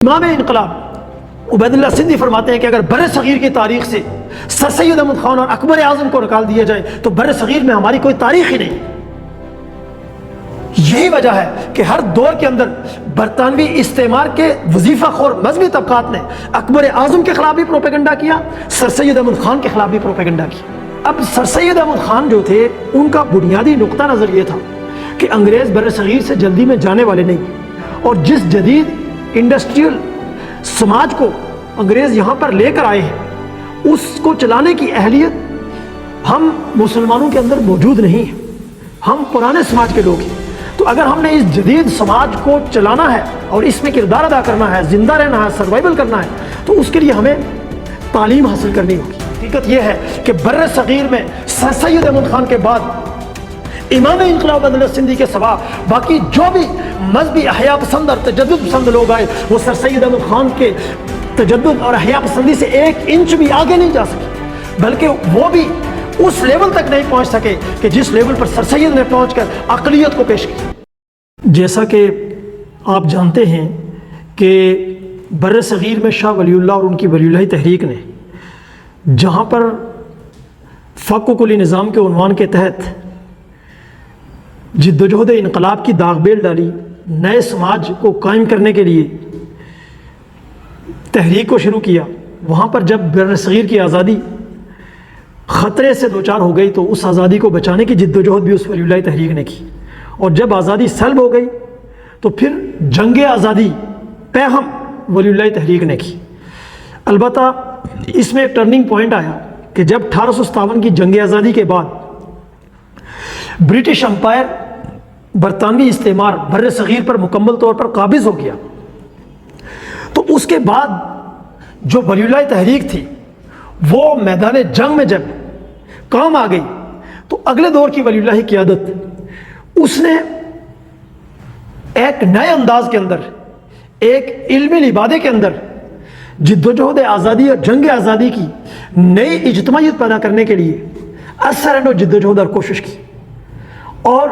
امام انقلاب عبید اللہ سندھی فرماتے ہیں کہ اگر بر صغیر کی تاریخ سے سر سید احمد خان اور اکبر اعظم کو نکال دیا جائے تو بر صغیر میں ہماری کوئی تاریخ ہی نہیں۔ یہی وجہ ہے کہ ہر دور کے اندر برطانوی استعمار کے وظیفہ خور مذہبی طبقات نے اکبر اعظم کے خلاف بھی پروپیگنڈا کیا، سر سید احمد خان کے خلاف بھی پروپیگنڈا کیا۔ اب سر سید احمد خان جو تھے ان کا بنیادی نقطہ نظر یہ تھا کہ انگریز بر صغیر سے جلدی میں جانے والے نہیں، اور جس جدید انڈسٹریل سماج کو انگریز یہاں پر لے کر آئے ہیں اس کو چلانے کی اہلیت ہم مسلمانوں کے اندر موجود نہیں ہے، ہم پرانے سماج کے لوگ ہیں۔ تو اگر ہم نے اس جدید سماج کو چلانا ہے اور اس میں کردار ادا کرنا ہے، زندہ رہنا ہے، سروائیول کرنا ہے، تو اس کے لیے ہمیں تعلیم حاصل کرنی ہوگی۔ حقیقت یہ ہے کہ بر صغیر میں سر سید احمد خان کے بعد امام انقلاب عبید اللہ سندھی کے سوا باقی جو بھی مذہبی احیا پسند اور تجدد پسند لوگ آئے وہ سر سید احمد خان کے تجدد اور احیا پسندی سے ایک انچ بھی آگے نہیں جا سکے، بلکہ وہ بھی اس لیول تک نہیں پہنچ سکے کہ جس لیول پر سر سید نے پہنچ کر اقلیت کو پیش کیا۔ جیسا کہ آپ جانتے ہیں کہ بر صغیر میں شاہ ولی اللہ اور ان کی ولی اللہ تحریک نے جہاں پر فق و کلی نظام کے عنوان کے تحت جد و جہد انقلاب کی داغ بیل ڈالی، نئے سماج کو قائم کرنے کے لیے تحریک کو شروع کیا، وہاں پر جب بر صغیر کی آزادی خطرے سے دوچار ہو گئی تو اس آزادی کو بچانے کی جد و جہد بھی اس ولی اللہ تحریک نے کی، اور جب آزادی سلب ہو گئی تو پھر جنگ آزادی پیہم ولی اللہ تحریک نے کی۔ البتہ اس میں ایک ٹرننگ پوائنٹ آیا کہ جب 1857 کی جنگ آزادی کے بعد برٹش امپائر برطانوی استعمار بر صغیر پر مکمل طور پر قابض ہو گیا، تو اس کے بعد جو ولی اللہ تحریک تھی وہ میدان جنگ میں جب کام آ گئی تو اگلے دور کی ولی اللہ قیادت اس نے ایک نئے انداز کے اندر، ایک علمی لبادے کے اندر جد و جہد آزادی اور جنگ آزادی کی نئی اجتماعیت پیدا کرنے کے لیے اثر اینڈ جد و جہد اور کوشش کی، اور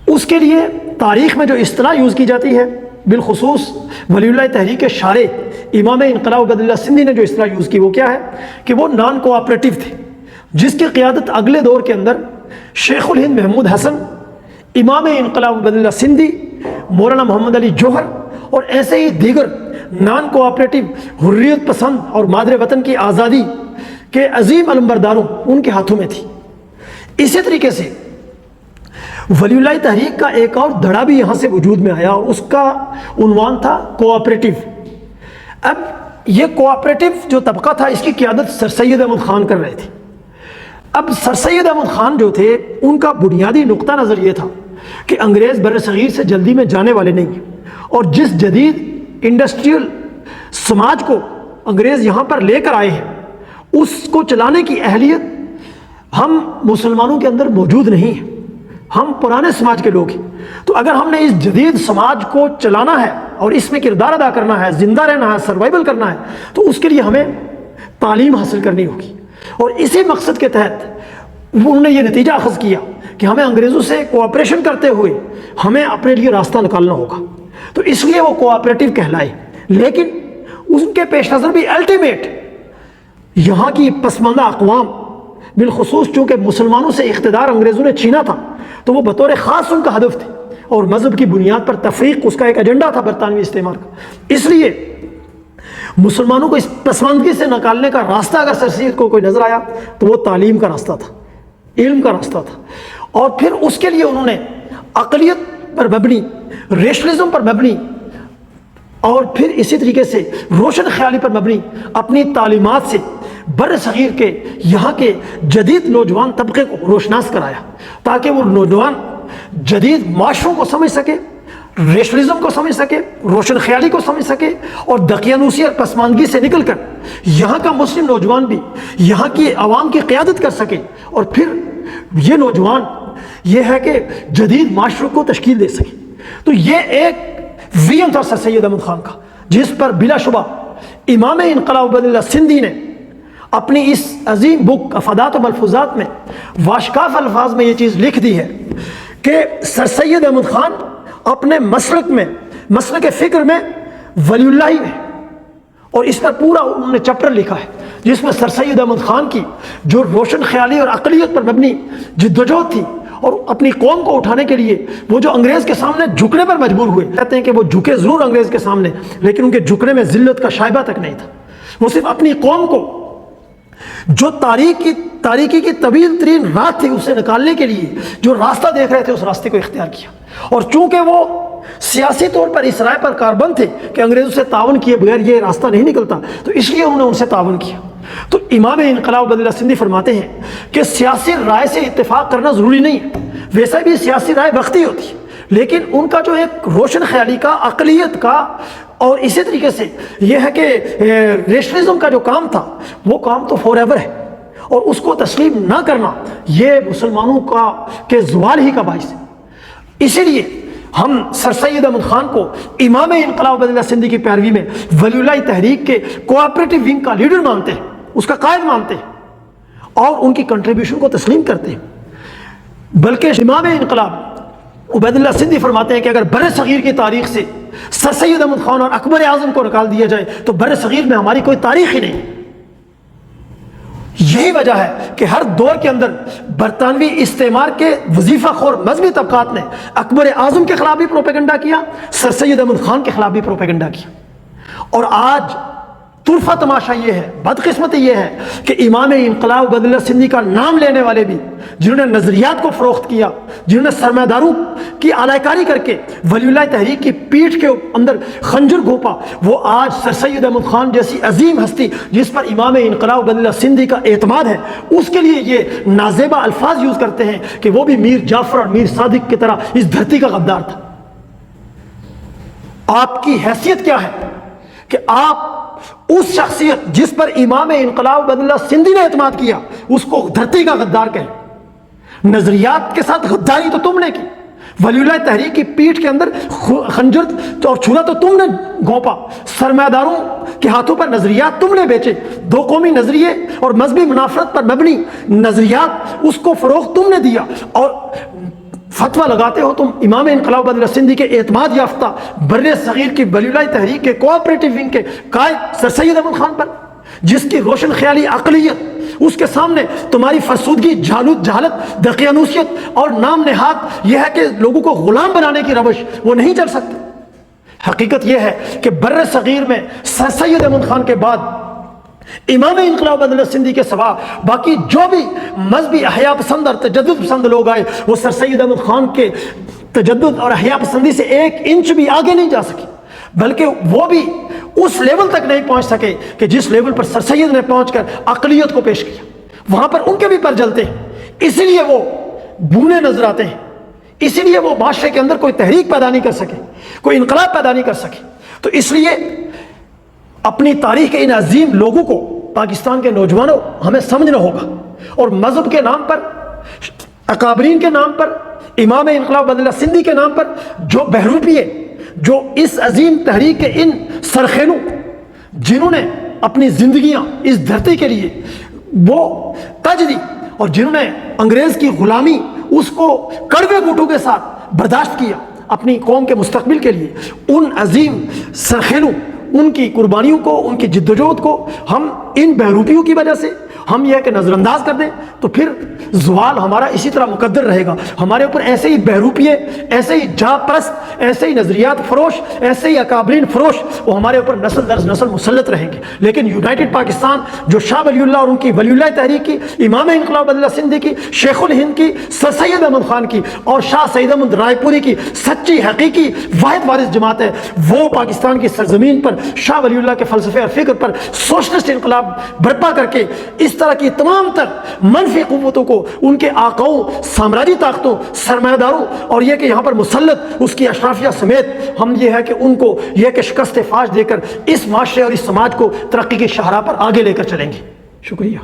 اس کے لیے تاریخ میں جو اصطلاح یوز کی جاتی ہے، بالخصوص ولی اللہ تحریک کے شارع امام انقلاب عبید اللہ سندھی نے جو اصطلاح یوز کی وہ کیا ہے کہ وہ نان کوآپریٹو تھے، جس کی قیادت اگلے دور کے اندر شیخ الہند محمود حسن، امام انقلاب عبید اللہ سندھی، مولانا محمد علی جوہر اور ایسے ہی دیگر نان کوآپریٹو حریت پسند اور مادر وطن کی آزادی کے عظیم علمبرداروں ان کے ہاتھوں میں تھی۔ اسی طریقے سے ولی اللہ تحریک کا ایک اور دھڑا بھی یہاں سے وجود میں آیا، اور اس کا عنوان تھا کوآپریٹو۔ اب یہ کوآپریٹو جو طبقہ تھا اس کی قیادت سر سید احمد خان کر رہے تھے۔ اب سر سید احمد خان جو تھے ان کا بنیادی نقطہ نظر یہ تھا کہ انگریز بر صغیر سے جلدی میں جانے والے نہیں، اور جس جدید انڈسٹریل سماج کو انگریز یہاں پر لے کر آئے ہیں اس کو چلانے کی اہلیت ہم مسلمانوں کے اندر موجود نہیں ہے، ہم پرانے سماج کے لوگ ہیں۔ تو اگر ہم نے اس جدید سماج کو چلانا ہے اور اس میں کردار ادا کرنا ہے، زندہ رہنا ہے، سروائیول کرنا ہے، تو اس کے لیے ہمیں تعلیم حاصل کرنی ہوگی، اور اسی مقصد کے تحت انہوں نے یہ نتیجہ اخذ کیا کہ ہمیں انگریزوں سے کوآپریشن کرتے ہوئے ہمیں اپنے لیے راستہ نکالنا ہوگا، تو اس لیے وہ کوآپریٹو کہلائے۔ لیکن ان کے پیش نظر بھی الٹیمیٹ یہاں کی پسماندہ اقوام، بالخصوص چونکہ مسلمانوں سے اقتدار انگریزوں نے چھینا تھا تو وہ بطور خاص ان کا ہدف تھے، اور مذہب کی بنیاد پر تفریق اس کا ایک ایجنڈا تھا برطانوی استعمار کا۔ اس لیے مسلمانوں کو اس پسماندگی سے نکالنے کا راستہ اگر سر سید کو کوئی نظر آیا تو وہ تعلیم کا راستہ تھا، علم کا راستہ تھا، اور پھر اس کے لیے انہوں نے اقلیت پر مبنی، ریشنلزم پر مبنی، اور پھر اسی طریقے سے روشن خیالی پر مبنی اپنی تعلیمات سے بر صغیر کے یہاں کے جدید نوجوان طبقے کو روشناس کرایا، تاکہ وہ نوجوان جدید معاشروں کو سمجھ سکے، ریشنلزم کو سمجھ سکے، روشن خیالی کو سمجھ سکے، اور دقیانوسی اور پسماندگی سے نکل کر یہاں کا مسلم نوجوان بھی یہاں کی عوام کی قیادت کر سکے، اور پھر یہ نوجوان یہ ہے کہ جدید معاشروں کو تشکیل دے سکے۔ تو یہ ایک ویژن تھا سر سید احمد خان کا، جس پر بلا شبہ امام انقلاب عبید اللہ سندھی نے اپنی اس عظیم بک افادات و ملفوظات میں واشکاف الفاظ میں یہ چیز لکھ دی ہے کہ سر سید احمد خان اپنے مسلک میں، مسلک فکر میں ولی اللہ ہی میں، اور اس پر پورا انہوں نے چیپٹر لکھا ہے جس میں سر سید احمد خان کی جو روشن خیالی اور عقلیت پر مبنی جدوجہد تھی اور اپنی قوم کو اٹھانے کے لیے وہ جو انگریز کے سامنے جھکنے پر مجبور ہوئے، کہتے ہیں کہ وہ جھکے ضرور انگریز کے سامنے، لیکن ان کے جھکنے میں ذلت کا شائبہ تک نہیں تھا۔ وہ صرف اپنی قوم کو جو تاریکی کی طویل ترین رات تھی اسے نکالنے کے لیے جو راستہ دیکھ رہے تھے اس راستے کو اختیار کیا، اور چونکہ وہ سیاسی طور پر اس رائے پر کاربند تھے کہ انگریزوں سے تعاون کیے بغیر یہ راستہ نہیں نکلتا، تو اس لیے انہوں نے ان سے تعاون کیا۔ تو امام انقلاب عبید اللہ سندھی فرماتے ہیں کہ سیاسی رائے سے اتفاق کرنا ضروری نہیں ہے، ویسے بھی سیاسی رائے وقتی ہوتی ہے، لیکن ان کا جو ایک روشن خیالی کا، عقلیت کا، اور اسی طریقے سے یہ ہے کہ ریشنلزم کا جو کام تھا وہ کام تو فور ایور ہے، اور اس کو تسلیم نہ کرنا یہ مسلمانوں کے زوال ہی کا باعث ہے۔ اسی لیے ہم سر سید احمد خان کو امام انقلاب عبید اللہ سندھی کی پیروی میں ولی اللہ تحریک کے کوآپریٹو ونگ کا لیڈر مانتے ہیں، اس کا قائد مانتے ہیں اور ان کی کنٹریبیوشن کو تسلیم کرتے ہیں۔ بلکہ امام انقلاب عبید اللہ سندھی فرماتے ہیں کہ اگر بر صغیر کی تاریخ سے سر سید احمد خان اور اکبر اعظم کو نکال دیا جائے تو بر صغیر میں ہماری کوئی تاریخ ہی نہیں۔ یہی وجہ ہے کہ ہر دور کے اندر برطانوی استعمار کے وظیفہ خور مذہبی طبقات نے اکبر اعظم کے خلاف بھی پروپیگنڈا کیا، سر سید احمد خان کے خلاف بھی پروپیگنڈا کیا، اور آج طرفہ تماشا یہ ہے، بدقسمتی یہ ہے کہ امام انقلاب عبید اللہ سندھی کا نام لینے والے بھی جنہوں نے نظریات کو فروخت کیا، جنہوں نے سرمایہ کی اعلی کاری کر کے ولی اللہ تحریک کی پیٹھ کے اندر خنجر گھونپا، وہ آج سر سید احمد خان جیسی عظیم ہستی جس پر امام انقلاب عبید اللہ سندھی کا اعتماد ہے اس کے لیے یہ نازیبا الفاظ یوز کرتے ہیں کہ وہ بھی میر جعفر اور میر صادق کی طرح اس دھرتی کا غدار تھا۔ آپ کی حیثیت کیا ہے کہ آپ اس شخصیت جس پر امام انقلاب عبید اللہ سندھی نے اعتماد کیا اس کو دھرتی کا غدار کہیں؟ نظریات کے ساتھ غداری تو تم نے کی، ولی اللہ تحریک کی پیٹھ کے اندر خنجر اور چھرا تو تم نے گھونپا، سرمایہ داروں کے ہاتھوں پر نظریات تم نے بیچے، دو قومی نظریے اور مذہبی منافرت پر مبنی نظریات اس کو فروغ تم نے دیا، اور فتویٰ لگاتے ہو تم امام انقلاب عبید اللہ سندھی کے اعتماد یافتہ بر صغیر کی ولی اللہ تحریک کے کوآپریٹو ونگ کے قائد سر سید احمد خان پر، جس کی روشن خیالی عقلیت اس کے سامنے تمہاری فرسودگی، جہالت، دقیانوسیت اور نام نہاد یہ ہے کہ لوگوں کو غلام بنانے کی روش وہ نہیں چل سکتے۔ حقیقت یہ ہے کہ بر صغیر میں سر سید احمد خان کے بعد امام انقلاب عبید اللہ سندھی کے سوا باقی جو بھی مذہبی احیا پسند اور تجدد پسند لوگ آئے وہ سر سید احمد خان کے تجدد اور احیا پسندی سے 1 انچ بھی آگے نہیں جا سکے، بلکہ وہ بھی اس لیول تک نہیں پہنچ سکے کہ جس لیول پر سر سید نے پہنچ کر عقلیت کو پیش کیا، وہاں پر ان کے بھی پر جلتے ہیں، اسی لیے وہ بونے نظر آتے ہیں، اسی لیے وہ معاشرے کے اندر کوئی تحریک پیدا نہیں کر سکے، کوئی انقلاب پیدا نہیں کر سکے۔ تو اس لیے اپنی تاریخ کے ان عظیم لوگوں کو پاکستان کے نوجوانوں ہمیں سمجھنا ہوگا، اور مذہب کے نام پر، اکابرین کے نام پر، امام انقلاب عبید اللہ سندھی کے نام پر جو بہروپیے، جو اس عظیم تحریک کے ان سرخیلوں جنہوں نے اپنی زندگیاں اس دھرتی کے لیے وہ تج دی اور جنہوں نے انگریز کی غلامی اس کو کڑوے گھونٹوں کے ساتھ برداشت کیا اپنی قوم کے مستقبل کے لیے، ان عظیم سرخیلوں، ان کی قربانیوں کو، ان کی جدوجہد کو ہم ان بہروپیوں کی وجہ سے ہم یہ کہ نظر انداز کر دیں تو پھر زوال ہمارا اسی طرح مقدر رہے گا۔ ہمارے اوپر ایسے ہی بہروپیے، ایسے ہی جاں پرست، ایسے ہی نظریات فروش، ایسے ہی اکابرین فروش وہ ہمارے اوپر نسل در نسل مسلط رہیں گے۔ لیکن یونائٹڈ پاکستان جو شاہ ولی اللہ اور ان کی ولی اللہ تحریک کی، امام انقلاب عبید اللہ سندھی کی، شیخ الہند کی، سر سید احمد خان کی اور شاہ سعید احمد رائے پوری کی سچی حقیقی واحد وارث جماعت ہے، وہ پاکستان کی سرزمین پر شاہ ولی اللہ کے فلسفے اور فکر پر سوشلسٹ انقلاب برپا کر کے اس طرح کی تمام تر منفی قوتوں کو، ان کے آقاؤں، سامراجی طاقتوں، سرمایہ داروں اور یہ کہ یہاں پر مسلط اس کی اشرافیہ سمیت ہم یہ ہے کہ ان کو یہ کہ شکست فاش دے کر اس معاشرے اور اس سماج کو ترقی کی شاہراہ پر آگے لے کر چلیں گے۔ شکریہ۔